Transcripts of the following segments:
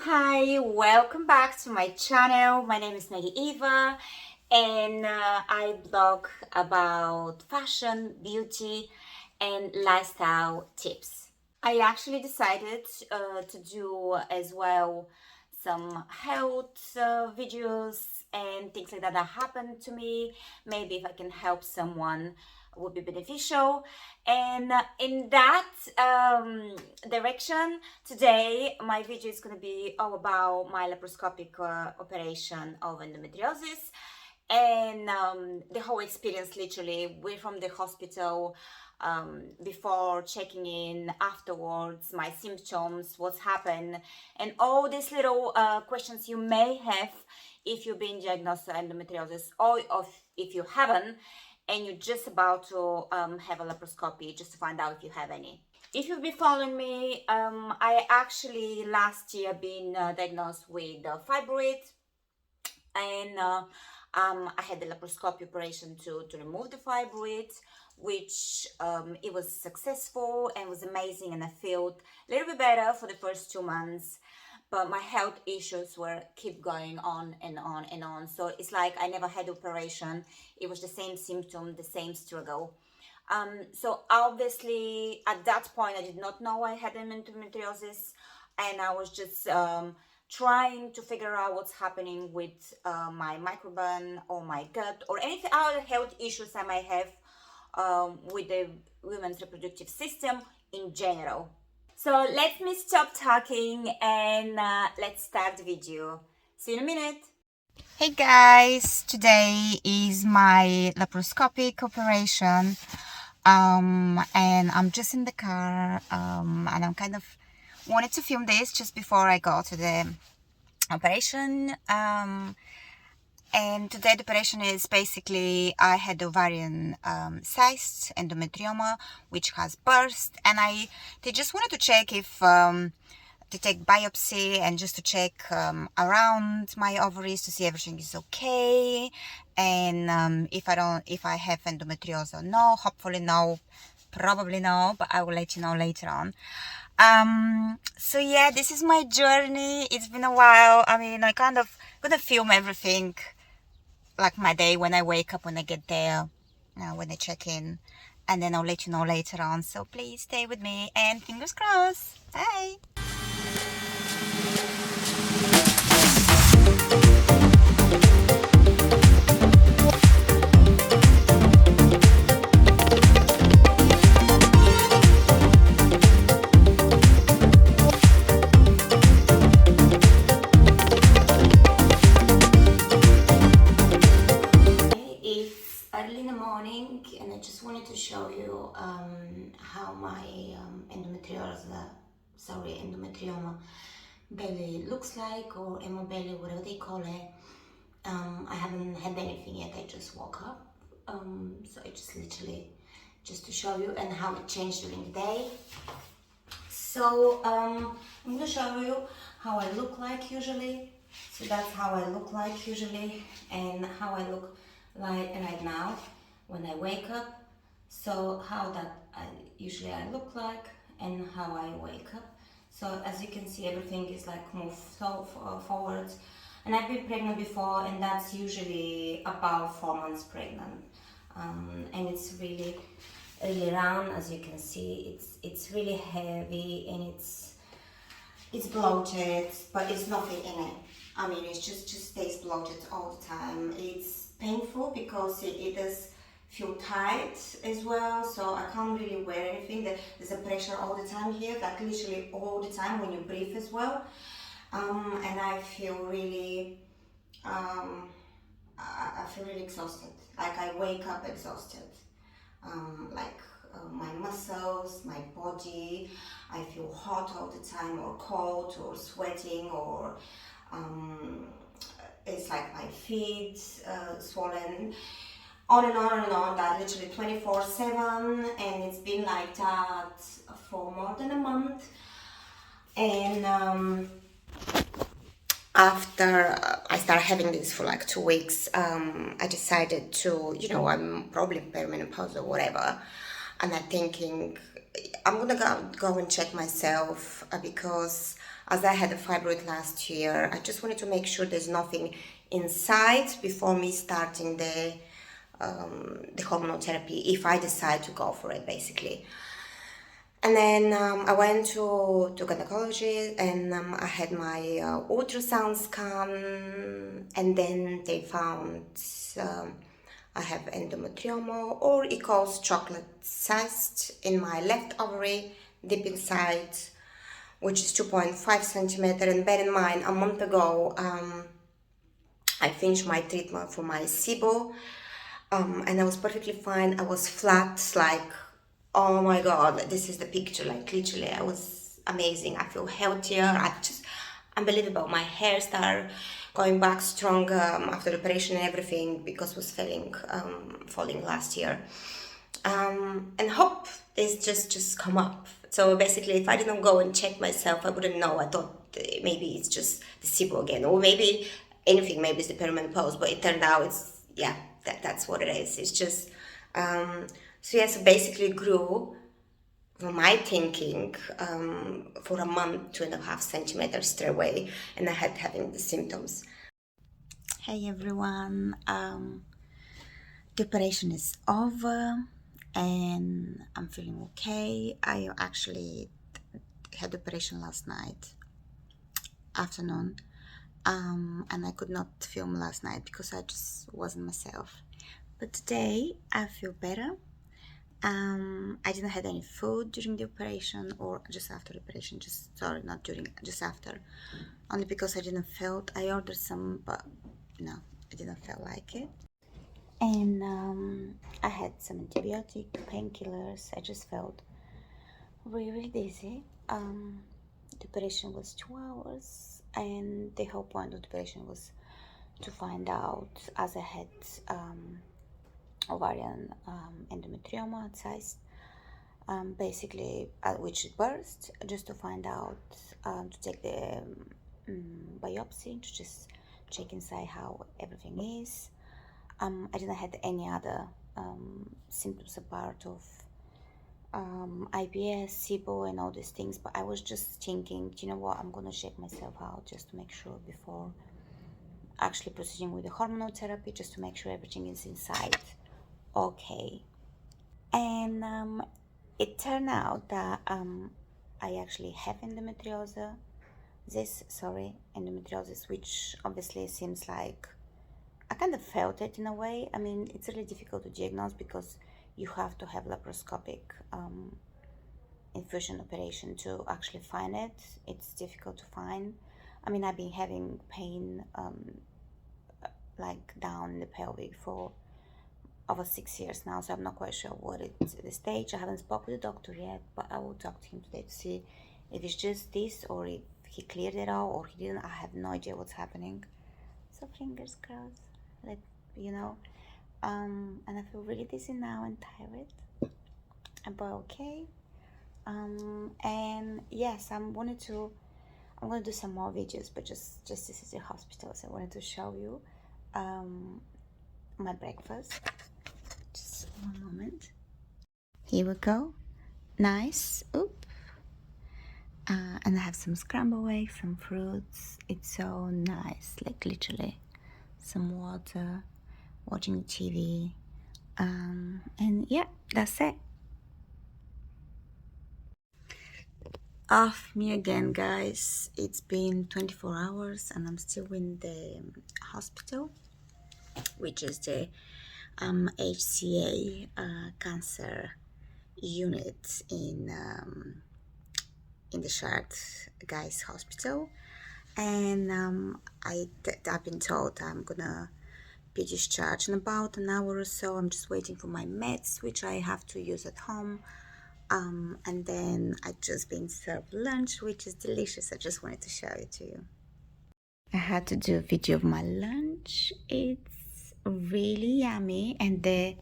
Hi, welcome back to my channel. My name is Megiiva and I blog about fashion, beauty and lifestyle tips. I actually decided to do as well some health videos and things like that that happened to me. Maybe if I can help someone would be beneficial. And in that direction, today my video is going to be all about my laparoscopic operation of endometriosis and the whole experience. Literally, we're from the hospital, before, checking in, afterwards, my symptoms, what's happened, and all these little questions you may have if you've been diagnosed with endometriosis, or if you haven't and you're just about to have a laparoscopy just to find out if you have any. If you've been following me, I actually last year been diagnosed with fibroid, and I had the laparoscopy operation to remove the fibroid, which it was successful and was amazing, and I felt a little bit better for the first 2 months, but my health issues were keep going on and on and on. So it's like I never had operation. It was the same symptom, the same struggle. So obviously at that point I did not know I had endometriosis, and I was just trying to figure out what's happening with my microbiome or my gut or any other health issues I might have with the women's reproductive system in general. So let me stop talking and let's start the video. See you in a minute. Hey guys, today is my laparoscopic operation, and I'm just in the car, and I'm kind of wanted to film this just before I go to the operation. And today the operation is basically I had ovarian cyst, endometrioma, which has burst, and they just wanted to check if to take biopsy and just to check around my ovaries to see everything is okay, and if I have endometriosis or no. Hopefully no, probably no, but I will let you know later on. So yeah, this is my journey. It's been a while. I mean, I kind of gonna film everything, like my day when I wake up, when I get there, when I check in, and then I'll let you know later on. So please stay with me and fingers crossed. Bye. It's early in the morning and I just wanted to show you how my endometrioma belly looks like, or emo belly, whatever they call it. I haven't had anything yet. I just woke up, so I just literally just to show you and how it changed during the day. So I'm gonna show you how I look like usually. So that's how I look like usually, and how I look like right now when I wake up. So how that usually I look like and how I wake up. So as you can see, everything is like moved so forwards. And I've been pregnant before, and that's usually about 4 months pregnant. And it's really round, as you can see. It's really heavy, and it's bloated, but it's nothing in it. I mean, it just stays bloated all the time. It's painful because it does feel tight as well, so I can't really wear anything. There's a pressure all the time here, like literally all the time when you breathe as well. And I feel really I feel really exhausted. Like I wake up exhausted. My muscles, my body, I feel hot all the time, or cold, or sweating, or it's like my feet swollen, on and on and on, that literally 24/7, and it's been like that for more than a month. And after I started having this for like 2 weeks, I decided to, I'm probably perimenopause or whatever, and I'm thinking I'm gonna go and check myself, because as I had a fibroid last year, I just wanted to make sure there's nothing inside before me starting the hormonal therapy, if I decide to go for it, basically. And then I went to gynecology, and I had my ultrasound scan, and then they found I have endometrioma, or it calls chocolate cyst, in my left ovary, deep inside, which is 2.5 centimeter. And bear in mind, a month ago, I finished my treatment for my Sibo, and I was perfectly fine. I was flat, like, oh my god, this is the picture, like literally, I was amazing. I feel healthier. I just unbelievable. My hair started going back strong after the operation and everything, because it was falling last year. And hope this just come up. So basically, if I didn't go and check myself, I wouldn't know. I thought maybe it's just the SIBO again, or maybe anything. Maybe it's the perimenopause, but it turned out it's, yeah, that's what it is. It's just so yeah. So basically, grew from my thinking for a month, 2.5 centimeters straight away, and I had having the symptoms. Hey everyone, the operation is over and I'm feeling okay. I actually had the operation last night afternoon, and I could not film last night because I just wasn't myself. But today I feel better. I didn't have any food during the operation or just after the operation. Just sorry, not during, just after. Only because I didn't felt. I ordered some, but no, I didn't feel like it. And I had some antibiotic, painkillers. I just felt really dizzy. The operation was 2 hours, and the whole point of the operation was to find out, as I had ovarian endometrioma cyst, basically, which burst, just to find out, to take the biopsy, to just check inside how everything is. I didn't have any other symptoms apart of IBS, SIBO, and all these things, but I was just thinking, you know what, I'm gonna check myself out just to make sure before actually proceeding with the hormonal therapy, just to make sure everything is inside okay. And it turned out that I actually have endometriosis, which obviously seems like I kind of felt it in a way. I mean, it's really difficult to diagnose because you have to have laparoscopic infusion operation to actually find it. It's difficult to find. I mean, I've been having pain like down in the pelvic for over 6 years now, so I'm not quite sure what it's at the stage. I haven't spoken with the doctor yet, but I will talk to him today to see if it's just this or if he cleared it out or he didn't. I have no idea what's happening. So fingers crossed. Let you know. And I feel really dizzy now and tired, but okay. And yes, I'm gonna do some more videos, but just this is the hospital, so I wanted to show you my breakfast. Just one moment. Here we go. Nice. Oop. And I have some scrambled eggs, some fruits. It's so nice, like literally some water, watching TV, and yeah, that's it. Off me again, guys. It's been 24 hours and I'm still in the hospital, which is the HCA cancer unit in the Shard Guys Hospital. And I've been told I'm gonna be discharged in about an hour or so. I'm just waiting for my meds, which I have to use at home. And then I just been served lunch, which is delicious. I just wanted to show it to you. I had to do a video of my lunch. It's really yummy, and the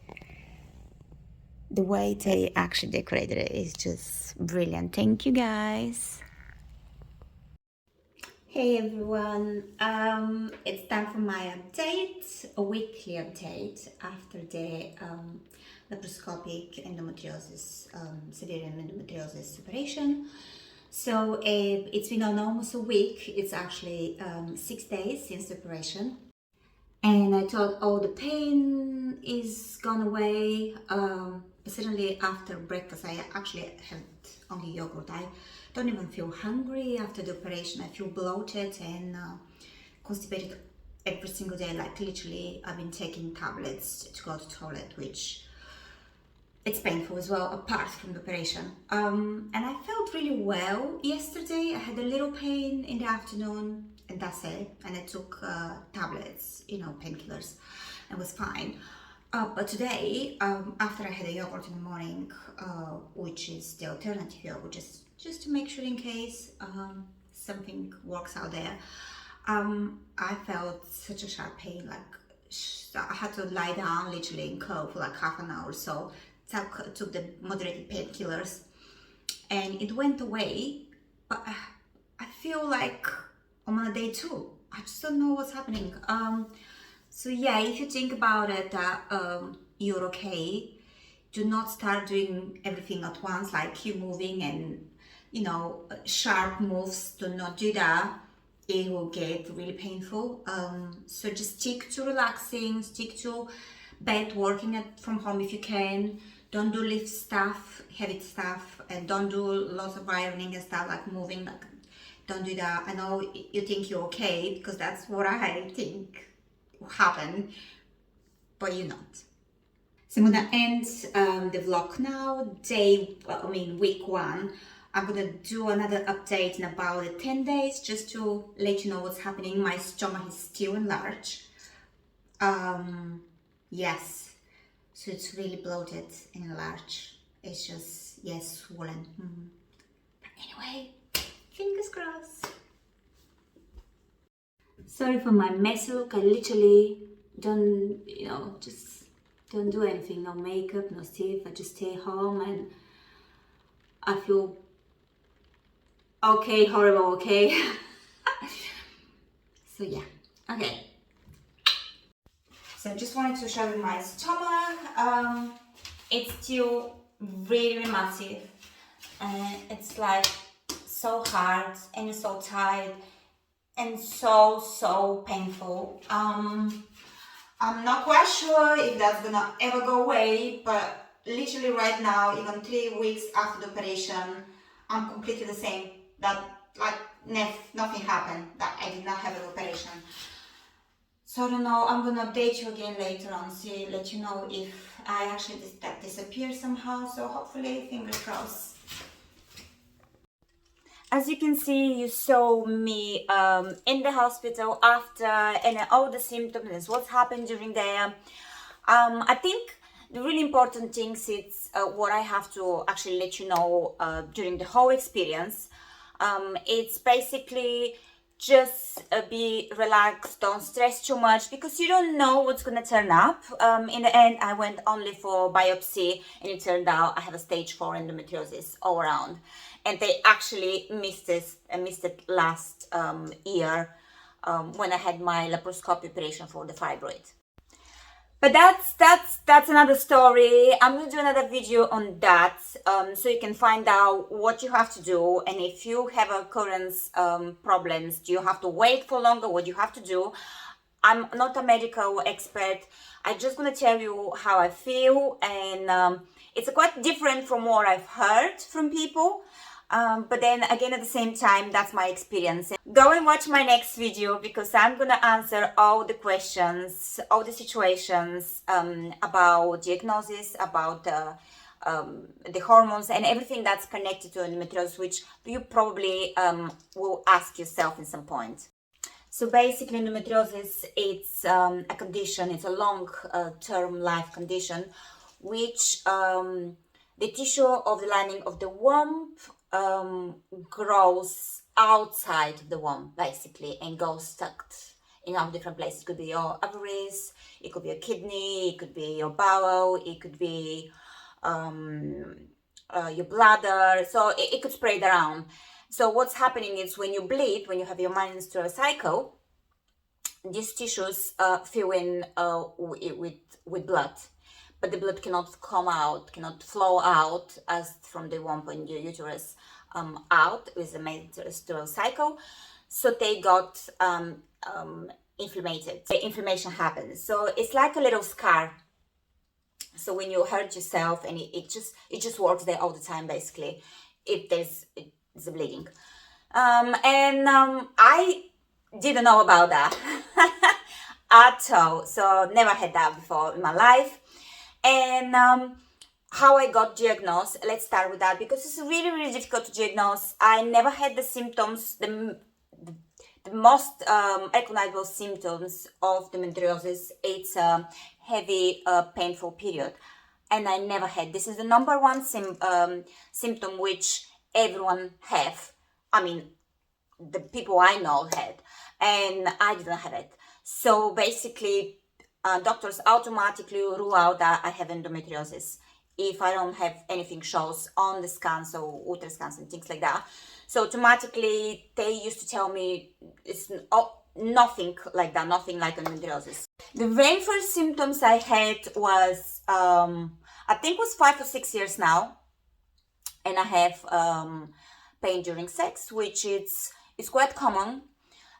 way they actually decorated it is just brilliant. Thank you, guys. Hey everyone, it's time for my update, a weekly update after the laparoscopic endometriosis, severe endometriosis operation. So it's been on almost a week. It's actually 6 days since the operation. And I thought, oh, the pain is gone away. But suddenly after breakfast, I actually had only yogurt. I don't even feel hungry after the operation. I feel bloated and constipated every single day. Like literally, I've been taking tablets to go to the toilet, which it's painful as well, apart from the operation. And I felt really well yesterday. I had a little pain in the afternoon, and that's it. And I took tablets, painkillers, and was fine. But today, after I had a yogurt in the morning, which is the alternative yogurt, just to make sure in case something works out there, I felt such a sharp pain. Like I had to lie down literally in curl for like half an hour or so. Took the moderated painkillers and it went away, but I feel like I'm on a day 2. I just don't know what's happening. So yeah, if you think about it, you're okay. Do not start doing everything at once, like you moving and sharp moves. Do not do that. It will get really painful. So just stick to relaxing, stick to bed, working from home if you can. Don't do lift stuff, heavy stuff, and don't do lots of ironing and stuff like moving. Like, don't do that. I know you think you're okay because that's what I think happened, but you're not. So I'm gonna end the vlog now. Week 1. I'm gonna do another update in about 10 days just to let you know what's happening. My stomach is still enlarged. Yes. So it's really bloated and enlarged. It's just, yes, swollen. But anyway, fingers crossed. Sorry for my messy look. I literally don't, just don't do anything. No makeup, no stuff. I just stay home and I feel okay, horrible, okay? So yeah, okay. So I just wanted to show you my stomach. It's still really massive and it's like so hard and so tight and so painful. I'm not quite sure if that's gonna ever go away, but literally right now, even 3 weeks after the operation, I'm completely the same. That nothing happened, that I did not have an operation. So I don't know, I'm gonna update you again later on, let you know if I actually that disappears somehow, so hopefully, fingers crossed. As you can see, you saw me in the hospital after and all the symptoms and what's happened during there. I think the really important things is what I have to actually let you know during the whole experience. It's basically just be relaxed, don't stress too much because you don't know what's gonna turn up. In the end, I went only for biopsy and it turned out I have a stage 4 endometriosis all around. And they actually missed it last year when I had my laparoscopy operation for the fibroid. But that's another story. I'm gonna do another video on that, so you can find out what you have to do, and if you have occurrence problems, do you have to wait for longer? What you have to do? I'm not a medical expert. I'm just gonna tell you how I feel, and it's quite different from what I've heard from people. But then again, at the same time, that's my experience. Go and watch my next video because I'm gonna answer all the questions, all the situations about diagnosis, about the hormones and everything that's connected to endometriosis, which you probably will ask yourself at some point. So basically, endometriosis, it's a condition, it's a long-term life condition, which the tissue of the lining of the womb grows outside the womb basically and goes stuck in all different places. It could be your ovaries, it could be a kidney, it could be your bowel, it could be your bladder, so it could spread around. So what's happening is when you bleed, when you have your menstrual cycle, these tissues fill in with blood, but the blood cannot come out, cannot flow out as from the womb and your uterus out with the menstrual cycle, so they got inflamed. The inflammation happens, so it's like a little scar. So when you hurt yourself, and it just works there all the time, basically, if there's a bleeding. I didn't know about that at all, so never had that before in my life. And how I got diagnosed, let's start with that, because it's really, really difficult to diagnose. I never had the symptoms, the most recognizable symptoms of the endometriosis. It's a heavy, painful period, and I never had. This is the number one symptom which everyone have. I mean, the people I know had, and I didn't have it. So basically, doctors automatically rule out that I have endometriosis if I don't have anything shows on the scans or ultrascans and things like that. So automatically, they used to tell me it's nothing like that, nothing like endometriosis. The very first symptoms I had was, I think it was 5 or 6 years now, and I have pain during sex, which it's quite common,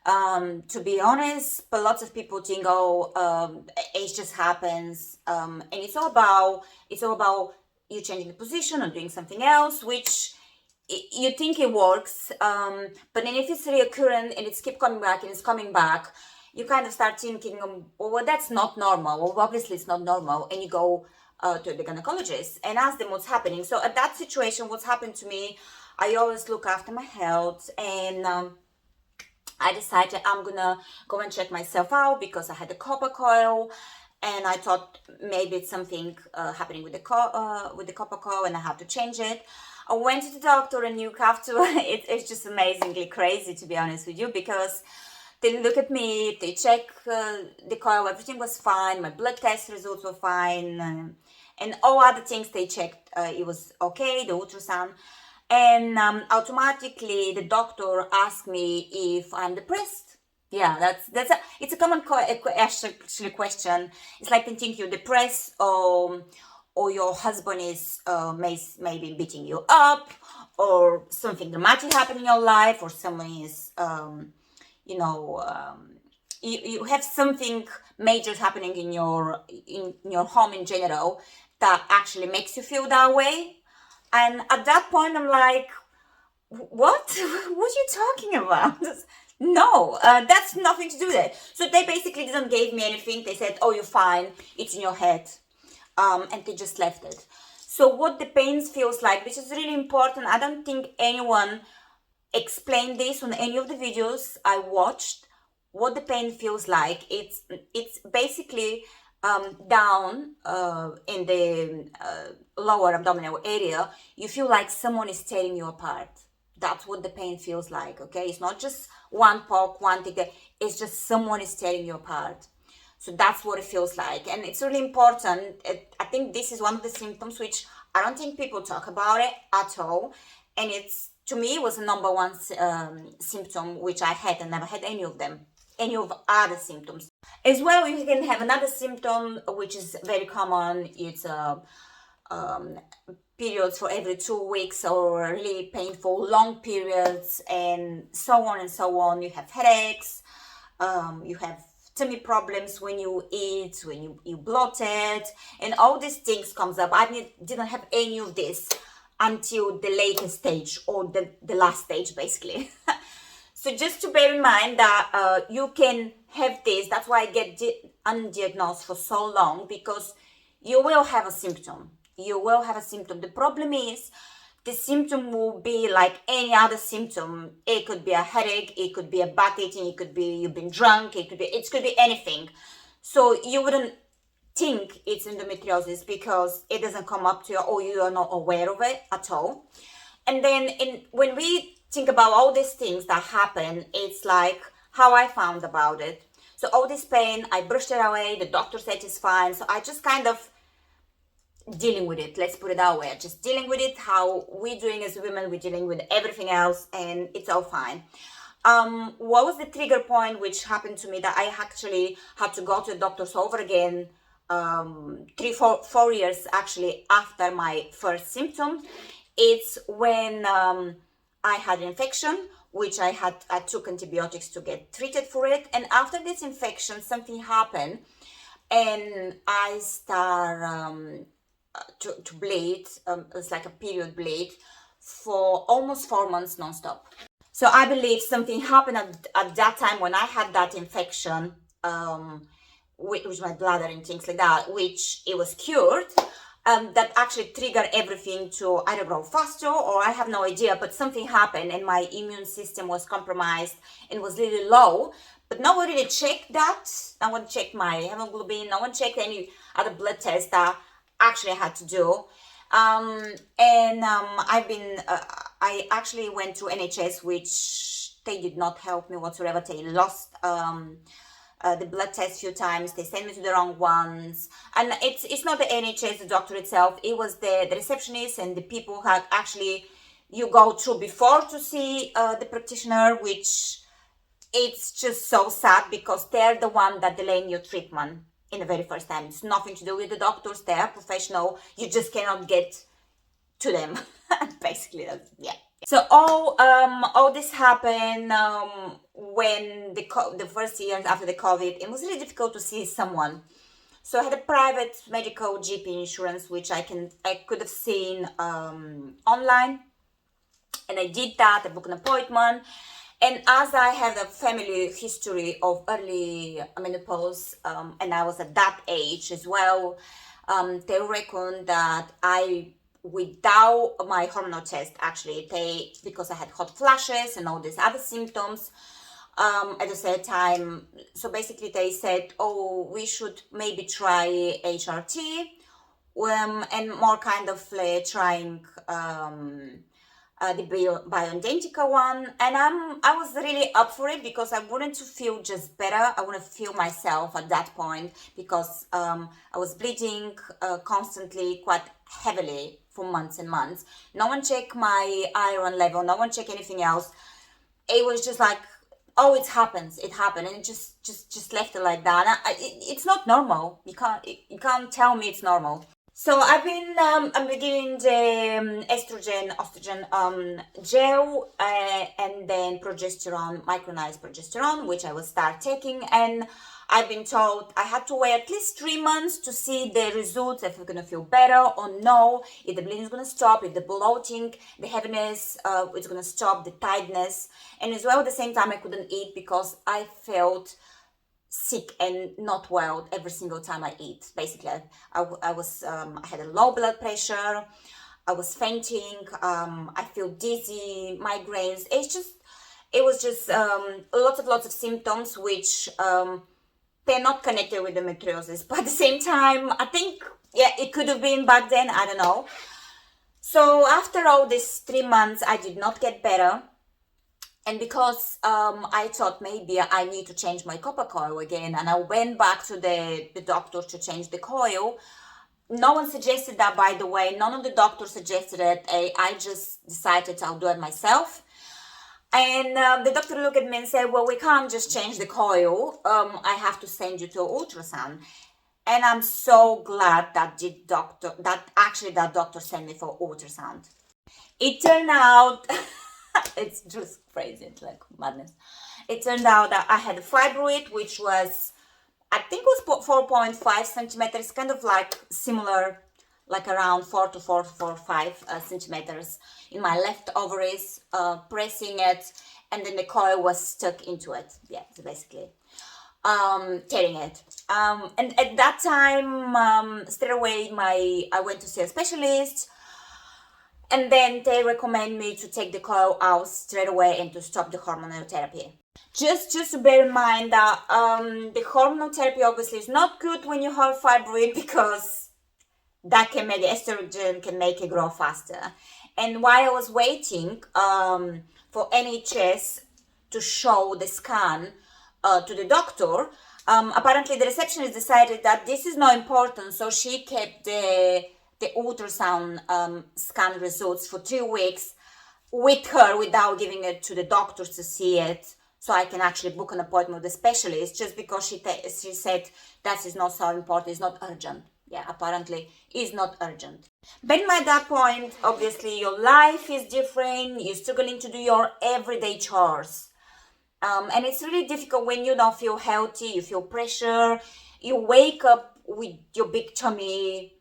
to be honest, but lots of people think, oh, it just happens, and it's all about you changing the position or doing something else, which you think it works, but then if it's reoccurring and it's keep coming back and it's coming back, you kind of start thinking, oh, well, that's not normal. Well, obviously it's not normal, and you go to the gynecologist and ask them what's happening. So at that situation, what's happened to me, I always look after my health, and I decided I'm gonna go and check myself out because I had a copper coil, and I thought maybe it's something happening with the copper coil, and I have to change it. I went to the doctor, and you have to. It's just amazingly crazy, to be honest with you, because they look at me, they check the coil, everything was fine, my blood test results were fine, and all other things they checked, it was okay, the ultrasound. And automatically the doctor asked me if I'm depressed. Yeah, it's a common actually question. It's like thinking you're depressed, or your husband is maybe beating you up, or something dramatic happened in your life, or someone is you have something major happening in your home in general that actually makes you feel that way. And at that point, I'm like, what? What are you talking about? No, that's nothing to do with it. So they basically didn't give me anything. They said, oh, you're fine. It's in your head. And they just left it. So what the pain feels like, which is really important. I don't think anyone explained this on any of the videos I watched. What the pain feels like. It's basically down in the lower abdominal area. You feel like someone is tearing you apart. That's what the pain feels like, okay? It's not just one poke, one thing. It's just someone is tearing you apart. So that's what it feels like. And it's really important. I think this is one of the symptoms which I don't think people talk about it at all. And it's, to me, it was the number one symptom which I had, and never had any of other symptoms. As well, you can have another symptom which is very common. It's periods for every 2 weeks, or really painful long periods, and so on and so on. You have headaches, you have tummy problems when you eat, when you bloated, and all these things comes up. I didn't have any of this until the latest stage, or the last stage, basically. So just to bear in mind that you can have this. That's why I get undiagnosed for so long, because you will have a symptom. You will have a symptom. The problem is, the symptom will be like any other symptom. It could be a headache, it could be a back aching, it could be you've been drunk, it could be anything. So you wouldn't think it's endometriosis because it doesn't come up to you, or you are not aware of it at all. And then when we think about all these things that happen, it's like how I found about it. So all this pain, I brushed it away. The doctor said it's fine. So I just kind of dealing with it. Let's put it that way. Just dealing with it. How we're doing as women, we're dealing with everything else, and it's all fine. What was the trigger point which happened to me that I actually had to go to the doctors over again? 4 years actually after my first symptom. It's when I had an infection, which I took antibiotics to get treated for it. And after this infection, something happened, and I start to bleed. It's like a period bleed for almost 4 months nonstop. So I believe something happened at that time when I had that infection, with my bladder and things like that, which it was cured. That actually triggered everything to either grow faster, or I have no idea, but something happened and my immune system was compromised and was really low. But no one really checked that. No one checked my hemoglobin. No one checked any other blood tests that actually I had to do. I actually went to NHS, which they did not help me whatsoever. They lost the blood test a few times. They sent me to the wrong ones, and it's not the NHS, the doctor itself. It was the receptionist and the people who actually you go through before to see the practitioner, which it's just so sad because they're the one that delaying your treatment in the very first time. It's nothing to do with the doctors. They are professional. You just cannot get to them. Basically, yeah. So all this happened when the first years after the COVID. It was really difficult to see someone. So I had a private medical GP insurance, which I could have seen online, and I did that. I booked an appointment. And as I have a family history of early menopause, and I was at that age as well, they reckon that without my hormonal test, actually, because I had hot flashes and all these other symptoms at the same time. So basically they said, oh, we should maybe try HRT, and more kind of trying the bioidentical one. And I was really up for it because I wanted to feel just better. I want to feel myself at that point because I was bleeding constantly, quite heavily for months and months. No one checked my iron level. No one checked anything else. It was just like, oh, it happened, and it just left it like that. It's not normal. You can't tell me it's normal. So I've been giving the estrogen gel, and then progesterone, micronized progesterone, which I will start taking. And I've been told I had to wait at least 3 months to see the results, if I'm gonna feel better or no, if the bleeding is gonna stop, if the bloating, the heaviness, it's gonna stop, the tiredness. And as well, at the same time, I couldn't eat because I felt sick and not well every single time I eat. Basically, I had a low blood pressure, I was fainting, I feel dizzy, migraines. It was just lots of symptoms which they're not connected with endometriosis, but at the same time, I think, yeah, it could have been back then, I don't know. So after all these 3 months, I did not get better. And because I thought maybe I need to change my copper coil again, and I went back to the doctor to change the coil. No one suggested that, by the way. None of the doctors suggested it. I just decided I'll do it myself. And the doctor looked at me and said, well, we can't just change the coil. I have to send you to ultrasound. And I'm so glad that that doctor sent me for ultrasound. It turned out, it's just crazy, it's like madness. It turned out that I had a fibroid, which was, I think it was 4.5 centimeters, kind of like similar, like around 4 to 4.5 centimeters in my left ovaries, pressing it, and then the coil was stuck into it. Yeah, so basically tearing it. And at that time, straight away, I went to see a specialist, and then they recommend me to take the coil out straight away and to stop the hormonal therapy. Just to bear in mind that the hormonal therapy obviously is not good when you have fibroid, because that can make the estrogen can make it grow faster. And while I was waiting for NHS to show the scan to the doctor, apparently the receptionist decided that this is not important, so she kept the ultrasound scan results for 2 weeks with her without giving it to the doctors to see it, so I can actually book an appointment with the specialist, just because she said that is not so important, it's not urgent. Yeah, apparently it's not urgent. But by that point, obviously, your life is different. You're struggling to do your everyday chores. And it's really difficult when you don't feel healthy, you feel pressure, you wake up with your big tummy,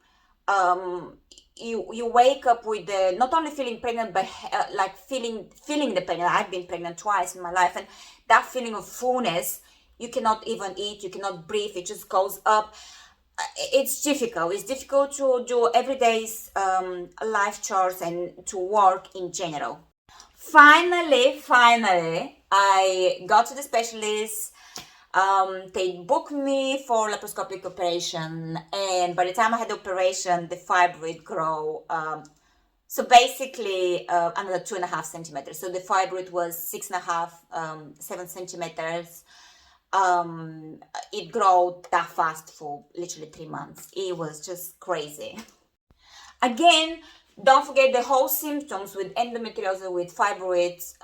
you wake up with the not only feeling pregnant but like feeling the pregnant. I've been pregnant twice in my life, and that feeling of fullness, you cannot even eat, you cannot breathe, it just goes up. It's difficult to do everyday's life chores and to work in general. Finally, I got to the specialist. They booked me for laparoscopic operation, and by the time I had the operation, the fibroid grow. So basically, another 2.5 centimeters. So the fibroid was 6.5, 7 centimeters. It grew that fast for literally 3 months. It was just crazy. Again, don't forget the whole symptoms with endometriosis, with fibroids,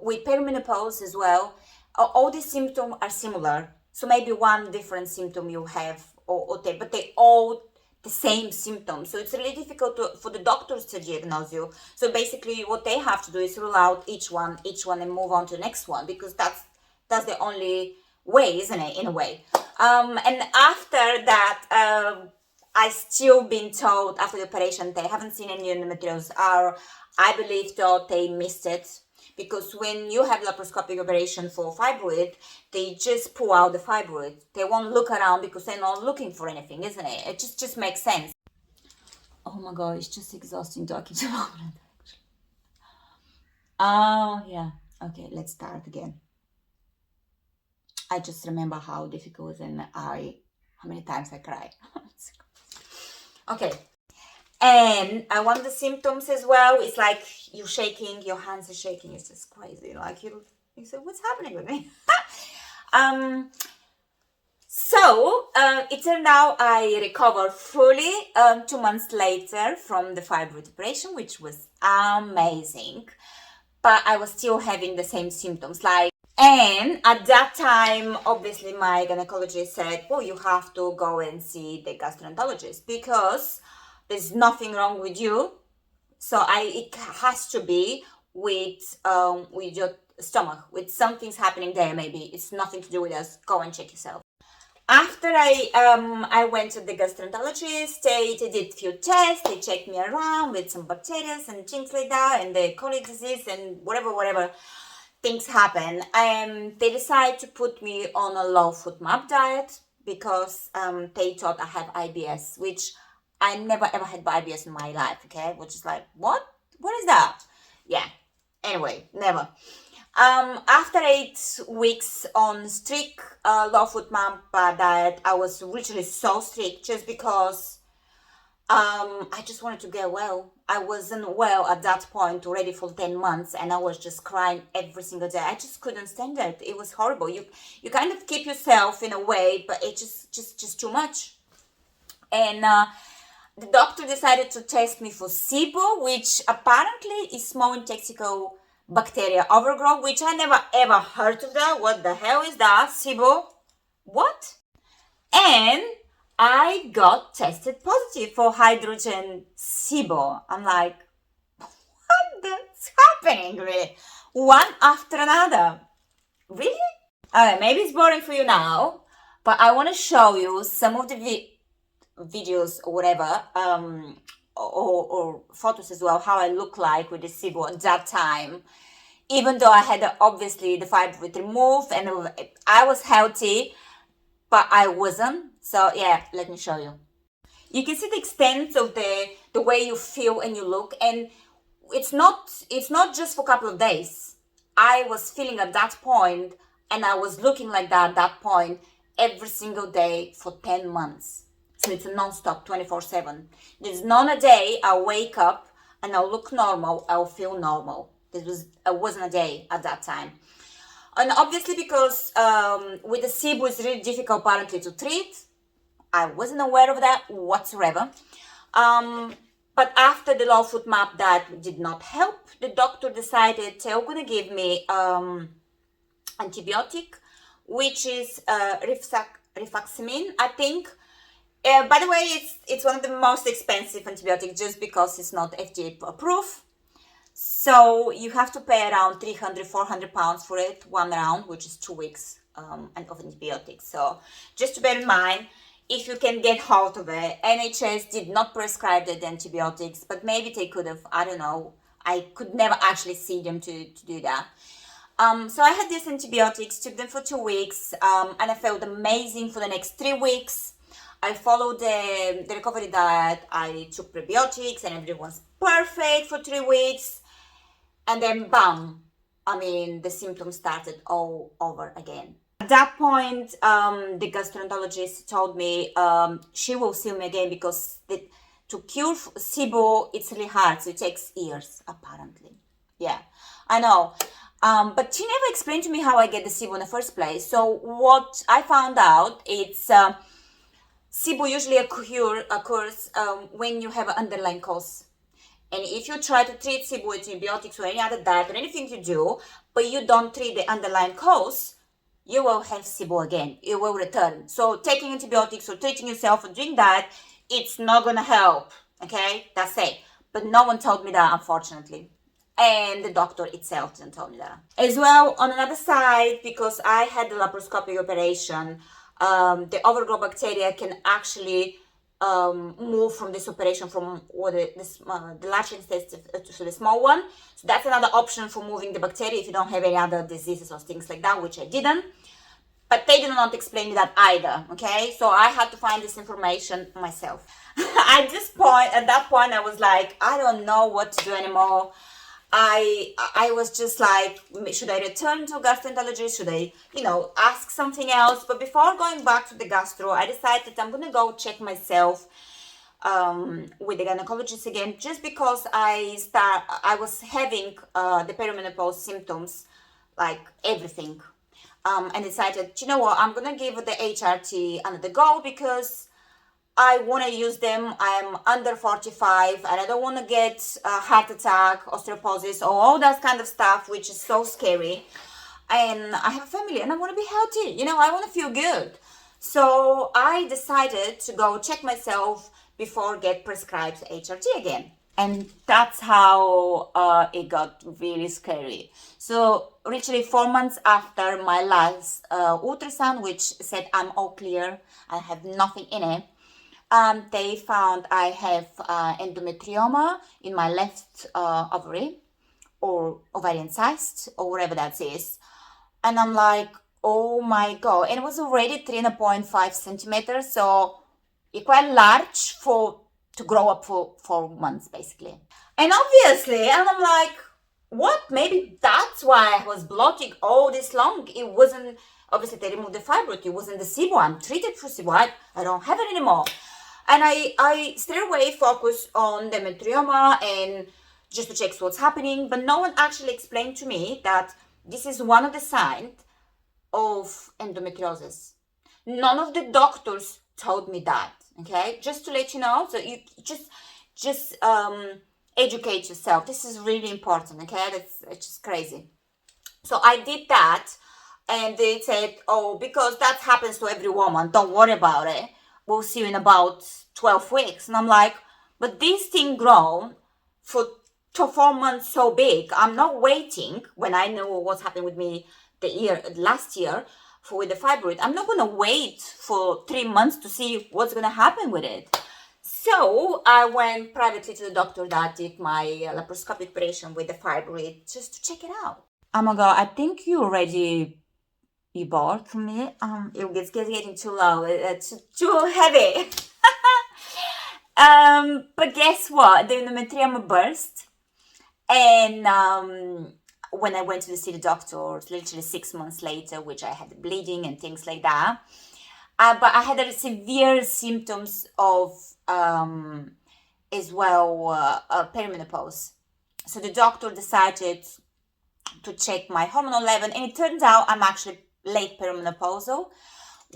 with perimenopause as well. All these symptoms are similar. So maybe one different symptom you have, but they all the same symptoms. So it's really difficult for the doctors to diagnose you. So basically, what they have to do is rule out each one, and move on to the next one, because that's the only way, isn't it? In a way. And after that, I still been told after the operation they haven't seen any endometriosis, or I believe though they missed it, because when you have laparoscopic operation for fibroid, they just pull out the fibroid. They won't look around because they're not looking for anything, isn't it? It just makes sense. Oh my god, it's just exhausting talking about it. Oh yeah. Okay, let's start again. I just remember how difficult it was and how many times I cried. Okay. And one of the symptoms as well is like you're shaking, your hands are shaking. It's just crazy. Like you say, what's happening with me? So it turned out I recovered fully 2 months later from the fibroid operation, which was amazing. But I was still having the same symptoms. And at that time, obviously, my gynecologist said, well, you have to go and see the gastroenterologist because there's nothing wrong with you. So it has to be with your stomach, with something's happening there. Maybe it's nothing to do with us. Go and check yourself. After I went to the gastroenterologist, they did a few tests. They checked me around with some bacteria and things like that, and the colic disease and whatever things happen. They decided to put me on a low FODMAP diet because they thought I have IBS, which I never ever had IBS in my life. Okay, which is like, what is that? Yeah. Anyway, never. After 8 weeks on strict low FODMAP diet, I was literally so strict just because I just wanted to get well. I wasn't well at that point already for 10 months, and I was just crying every single day. I just couldn't stand it. It was horrible. You kind of keep yourself in a way, but it's just too much. And the doctor decided to test me for Sibo, which apparently is small intestinal bacteria overgrowth, which I never ever heard of that. What the hell is that? Sibo? What? And I got tested positive for hydrogen Sibo. I'm like, what's happening, really? One after another. Really? Alright, maybe it's boring for you now, but I want to show you some of the videos or whatever, or photos as well, how I look like with the Sibo at that time. Even though I had obviously the fibroid removed and I was healthy, but I wasn't. So yeah, let me show you. You can see the extent of the way you feel and you look, and it's not just for a couple of days. I was feeling at that point, and I was looking like that at that point every single day for 10 months. So it's a non-stop 24/7. There's not a day I wake up and I'll look normal, I'll feel normal. It wasn't a day at that time. And obviously because with the Sibo it's really difficult apparently to treat. I wasn't aware of that whatsoever. But after the low FODMAP that did not help, the doctor decided they were going to give me antibiotic, which is rifaximin, I think. By the way, it's one of the most expensive antibiotics just because it's not FDA approved. So you have to pay around 300-400 pounds for it, one round, which is 2 weeks of antibiotics. So just to bear in mind, if you can get hold of it, NHS did not prescribe the antibiotics, but maybe they could have, I don't know. I could never actually see them to do that. So I had these antibiotics, took them for 2 weeks, and I felt amazing for the next 3 weeks. I followed the recovery diet. I took probiotics and everything was perfect for 3 weeks. And then bam, the symptoms started all over again. At that point, the gastroenterologist told me she will see me again because to cure SIBO, it's really hard. So it takes years, apparently. Yeah, I know. But she never explained to me how I get the SIBO in the first place. So what I found out, it's SIBO usually occurs when you have an underlying cause. And if you try to treat SIBO with antibiotics or any other diet or anything you do, but you don't treat the underlying cause, you will have SIBO again. It will return. So taking antibiotics or treating yourself or doing that, it's not going to help. Okay? That's it. But no one told me that, unfortunately. And the doctor itself didn't tell me that. As well, on another side, because I had the laparoscopic operation, the overgrowth bacteria can actually move from this operation from the large intestine to the small one. So that's another option for moving the bacteria if you don't have any other diseases or things like that, which I didn't. But they did not explain that either, okay? So I had to find this information myself. At that point, I was like, I don't know what to do anymore. I was just like, should I return to a gastroenterologist? Should I, ask something else? But before going back to the gastro, I decided I'm going to go check myself with the gynecologist again, just because I was having the perimenopause symptoms, like everything. And decided, you know what, I'm going to give the HRT another go because I want to use them. I'm under 45 and I don't want to get a heart attack, osteoporosis, or all that kind of stuff, which is so scary. And I have a family and I want to be healthy. I want to feel good. So I decided to go check myself before get prescribed HRT again. And that's how it got really scary. So literally 4 months after my last ultrasound, which said I'm all clear, I have nothing in it, they found I have endometrioma in my left ovary or ovarian cyst or whatever that is. And I'm like, oh my God. And it was already 3.5 centimeters. So it's quite large to grow up for 4 months, basically. And obviously, and I'm like, what? Maybe that's why I was blocking all this long. It wasn't, obviously they removed the fibroid. It wasn't the SIBO. I'm treated for SIBO. I don't have it anymore. And I straight away focused on the endometrioma and just to check what's happening. But no one actually explained to me that this is one of the signs of endometriosis. None of the doctors told me that. Okay, just to let you know. So you just educate yourself. This is really important. Okay, it's just crazy. So I did that, and they said, "Oh, because that happens to every woman. Don't worry about it. We'll see you in about 12 weeks." And I'm like, "But this thing grown for 4 months so big. I'm not waiting when I know what's happened with me last year." With the fibroid, I'm not going to wait for 3 months to see what's going to happen with it. So I went privately to the doctor that did my laparoscopic operation with the fibroid just to check it out. Oh my God, I think you bored from me. It's getting too low. It's too heavy. But guess what? The endometrioma burst. And when I went to see the doctor, literally 6 months later, which I had bleeding and things like that. But I had severe symptoms of, as well, perimenopause. So the doctor decided to check my hormonal level, and it turns out I'm actually late perimenopausal,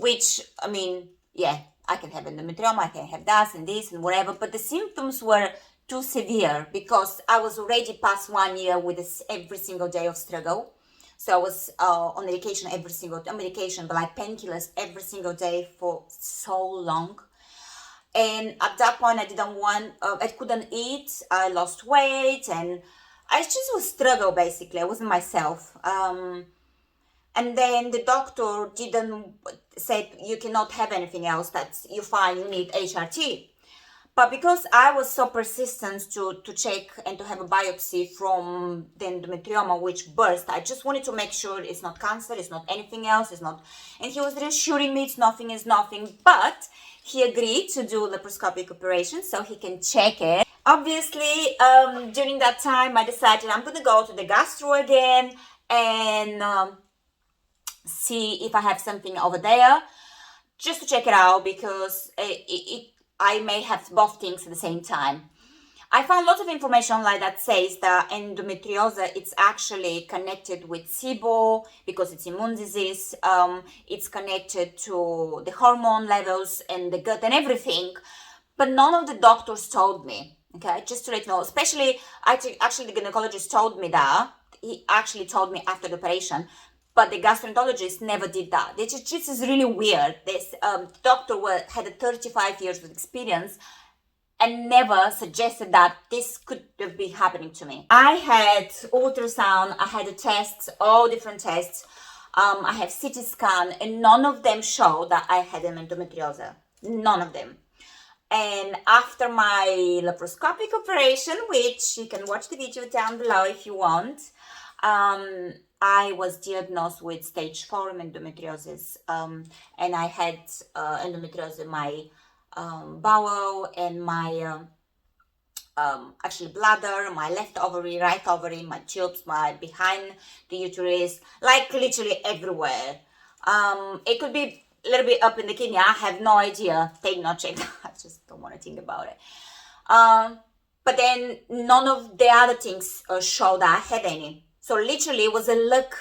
which, I can have endometrioma, I can have that and this and whatever, but the symptoms were too severe because I was already past 1 year with this every single day of struggle. So I was on medication but like painkillers every single day for so long. And at that point, I couldn't eat. I lost weight, and I just was struggle basically. I wasn't myself. And then the doctor didn't said you cannot have anything else. That's you fine. You need HRT. But because I was so persistent to check and to have a biopsy from the endometrioma which burst, I just wanted to make sure it's not cancer, it's not anything else, it's not. And he was reassuring me it's nothing. But he agreed to do laparoscopic operation so he can check it. Obviously, during that time, I decided I'm going to go to the gastro again and see if I have something over there, just to check it out because I may have both things at the same time. I found lots of information online that says that endometriosis it's actually connected with Sibo because it's immune disease. It's connected to the hormone levels and the gut and everything, but none of the doctors told me. Okay, just to let you know, especially actually the gynecologist told me that. He actually told me after the operation, but the gastroenterologist never did that. This is really weird. This doctor had 35 years of experience and never suggested that this could have been happening to me. I had ultrasound, I had tests, all different tests. I have CT scan, and none of them show that I had endometriosis. None of them. And after my laparoscopic operation, which you can watch the video down below if you want, I was diagnosed with stage 4 endometriosis, and I had endometriosis in my bowel and my actually bladder, my left ovary, right ovary, my tubes, my behind the uterus, like literally everywhere. It could be a little bit up in the kidney. I have no idea. Take no check. I just don't want to think about it. But then none of the other things showed that I had any. So literally it was a luck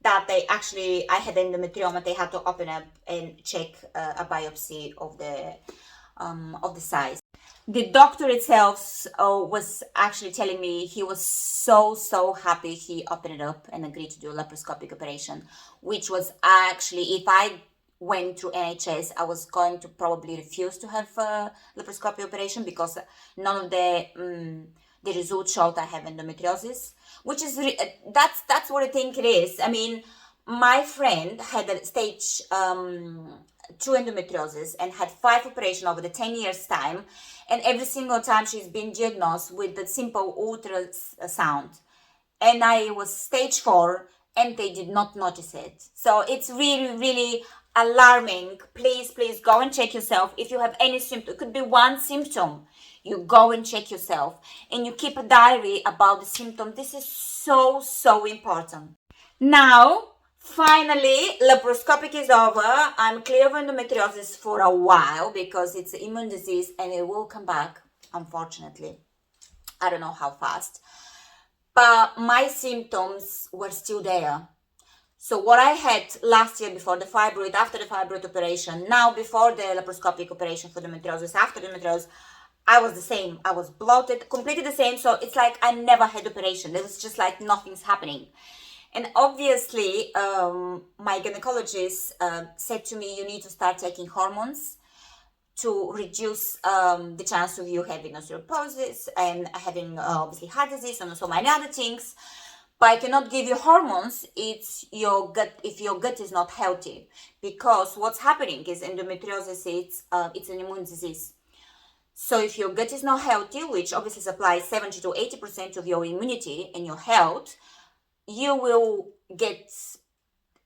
that I had endometrioma. They had to open up and check a biopsy of the size. The doctor itself was actually telling me he was so happy he opened it up and agreed to do a laparoscopic operation, which was actually, if I went through NHS, I was going to probably refuse to have a laparoscopic operation because none of the results showed I have endometriosis, which is that's what I think it is. I mean, my friend had a stage 2 endometriosis and had 5 operations over the 10 years time, and every single time she's been diagnosed with the simple ultrasound, and I was stage 4 and they did not notice it. So it's really alarming. Please go and check yourself. If you have any symptom, it could be one symptom, you go and check yourself and you keep a diary about the symptom. This is so important. Now finally, laparoscopic is over. I'm clear of endometriosis for a while because it's an immune disease and it will come back, unfortunately. I don't know how fast. But my symptoms were still there. So what I had last year before the fibroid, after the fibroid operation, now before the laparoscopic operation for endometriosis, after the endometriosis, I was the same. I was bloated, completely the same. So it's like I never had operation. It was just like nothing's happening. And obviously, my gynecologist said to me, you need to start taking hormones to reduce the chance of you having osteoporosis and having obviously heart disease and so many other things. But I cannot give you hormones. It's your gut, if your gut is not healthy, because what's happening is endometriosis, it's an immune disease. So if your gut is not healthy, which obviously supplies 70 to 80% of your immunity and your health, you will get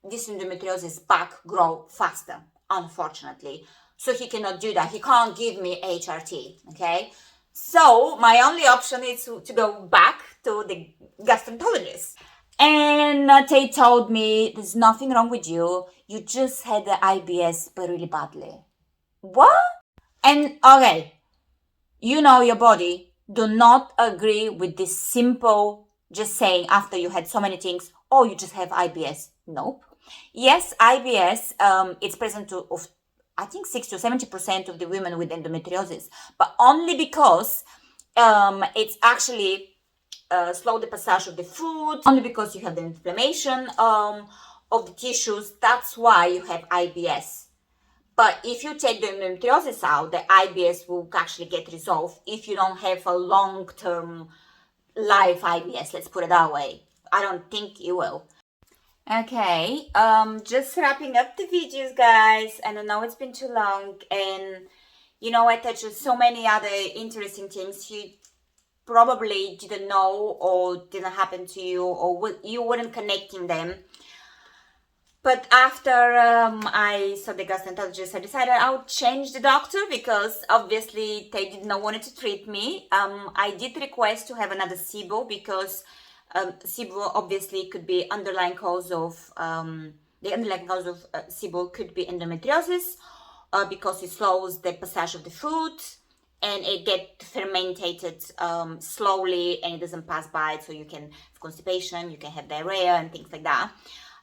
this endometriosis back grow faster, unfortunately. So he cannot do that. He can't give me HRT, okay? So my only option is to go back to the gastroenterologist. And they told me, there's nothing wrong with you. You just had the IBS, but really badly. What? And okay, you know your body. Do not agree with this simple just saying after you had so many things, oh, you just have IBS. Nope. Yes, IBS, it's present of I think 60 to 70% of the women with endometriosis, but only because it's actually slow the passage of the food, only because you have the inflammation of the tissues. That's why you have IBS. But if you take the endometriosis out, the IBS will actually get resolved if you don't have a long-term life IBS, let's put it that way. I don't think you will. Okay, just wrapping up the videos, guys. And I know it's been too long, and you know, I touched on so many other interesting things you probably didn't know or didn't happen to you, or you weren't connecting them. But after I saw the gastroenterologist, I decided I would change the doctor because obviously they did not want to treat me. I did request to have another Sibo because Sibo obviously could be underlying cause of Sibo could be endometriosis because it slows the passage of the food and it gets fermented slowly and it doesn't pass by, so you can have constipation, you can have diarrhea and things like that.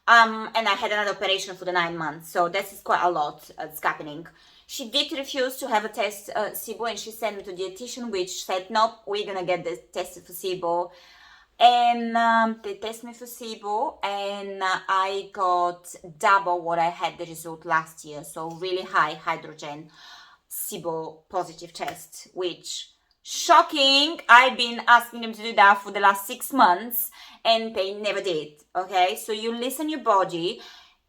And I had another operation for the 9 months, so this is quite a lot that's happening. She did refuse to have a test Sibo, and she sent me to the dietitian, which said, nope, we're gonna get this tested for Sibo. And they tested me for Sibo, and I got double what I had the result last year, so really high hydrogen Sibo positive test, which shocking. I've been asking them to do that for the last 6 months and they never did. Okay, so you listen your body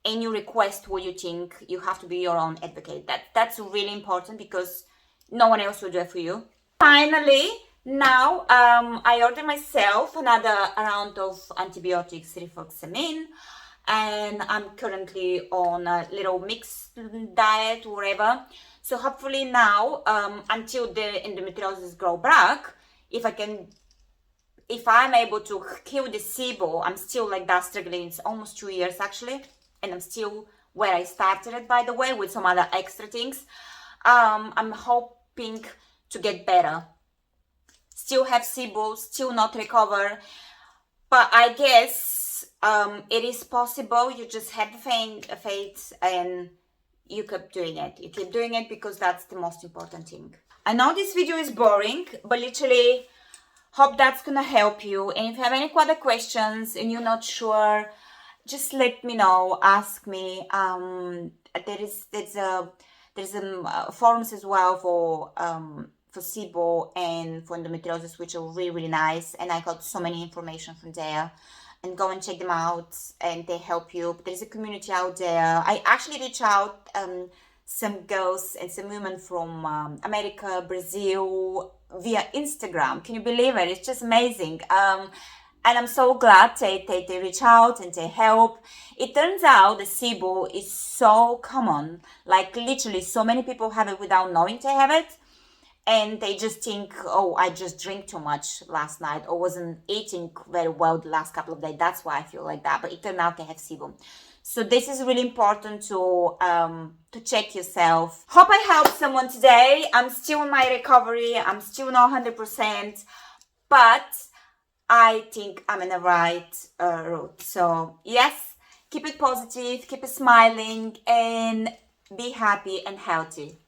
and you request what you think. You have to be your own advocate. That's really important because no one else will do it for you. Finally, now I ordered myself another round of antibiotics, rifaximin, and I'm currently on a little mixed diet, whatever. So hopefully now, until the endometriosis grow back, if I'm able to kill the Sibo, I'm still like that struggling. It's almost 2 years actually, and I'm still where I started it, by the way, with some other extra things. I'm hoping to get better. Still have Sibo, still not recover, but I guess it is possible. You just have the faith and you keep doing it. You keep doing it because that's the most important thing. I know this video is boring, but literally hope that's gonna help you. And if you have any other questions and you're not sure, just let me know. Ask me. There's forums as well for Sibo and for endometriosis, which are really, really nice. And I got so many information from there. And go and check them out, and they help you. But there's a community out there. I actually reach out some girls and some women from America, Brazil via Instagram. Can you believe it? It's just amazing. And I'm so glad they reach out and they help. It turns out the Sibo is so common. Like literally so many people have it without knowing they have it. And they just think, oh, I just drank too much last night or wasn't eating very well the last couple of days. That's why I feel like that. But it turned out they have Sibo. So this is really important to check yourself. Hope I helped someone today. I'm still in my recovery. I'm still not 100%. But I think I'm in the right route. So yes, keep it positive, keep it smiling, and be happy and healthy.